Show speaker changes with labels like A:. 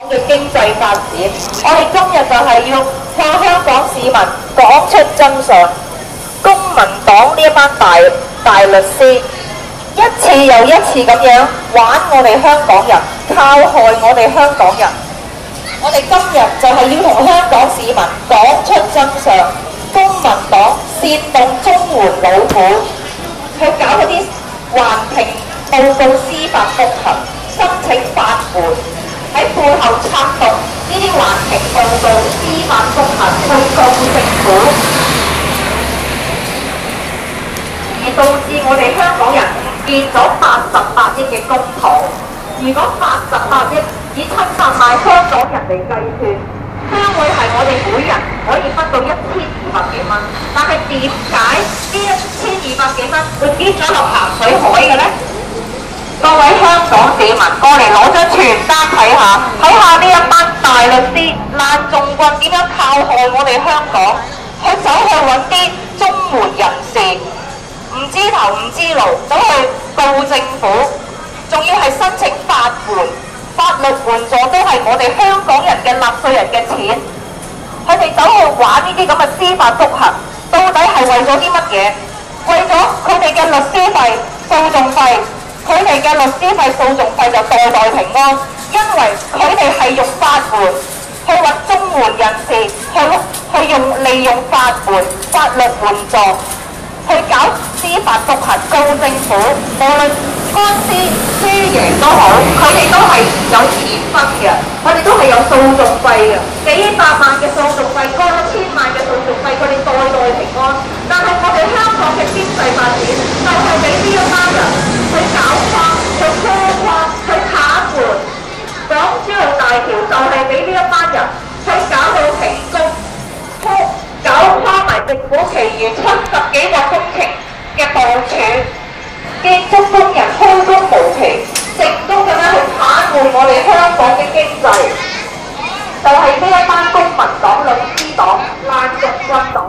A: 嘅經濟發展，我哋今日就係要向香港市民講出真相。公民黨呢一班大律師，一次又一次咁樣玩我哋香港人，靠害我哋香港人。我哋今日就係要同香港市民講出真相。公民黨煽動綜援老虎，去搞嗰啲環評報告司法覆核，申請法援。喺背後策動呢啲環評報告、司法覆核去告政府，而導致我哋香港人唔見咗88億嘅公帑。如果88億以700萬香港人嚟計算，將會係我哋每人可以分到1200幾蚊。但係點解呢1200幾蚊會跌咗落鹹水海嘅呢？各位香港市民，過嚟攞張傳單睇下，呢一班大律師爛眾棍點樣靠害我哋香港，佢走去揾啲綜援人士，唔知頭唔知路，走去告政府，仲要係申請法援、法律援助，都係我哋香港人嘅納稅人嘅錢。佢哋走去玩呢啲咁嘅司法覆核，到底係為咗啲乜嘢？為咗佢哋嘅律師費、訴訟費。佢哋嘅律師費、訴訟費就代代平安，因為佢哋係用法援去揾綜援人士，利用法援、法律援助去搞司法覆核告政府，無論官司輸贏都好，佢哋都係有錢分嘅，我哋都係有訴訟費嘅，幾百萬嘅訴訟費，過1000萬嘅訴訟費，佢哋代代平安。但係我哋香港嘅經濟發展就係俾呢一班人去搞垮、去拖垮、去卡盤。港珠澳大橋就係俾呢一班人去搞到停工，搞垮埋政府其餘70幾個工程嘅部署，建築工人開工無期，成功咁樣去癱瘓我哋香港嘅經濟，就係呢一班公民黨、律師黨、爛眾軍黨。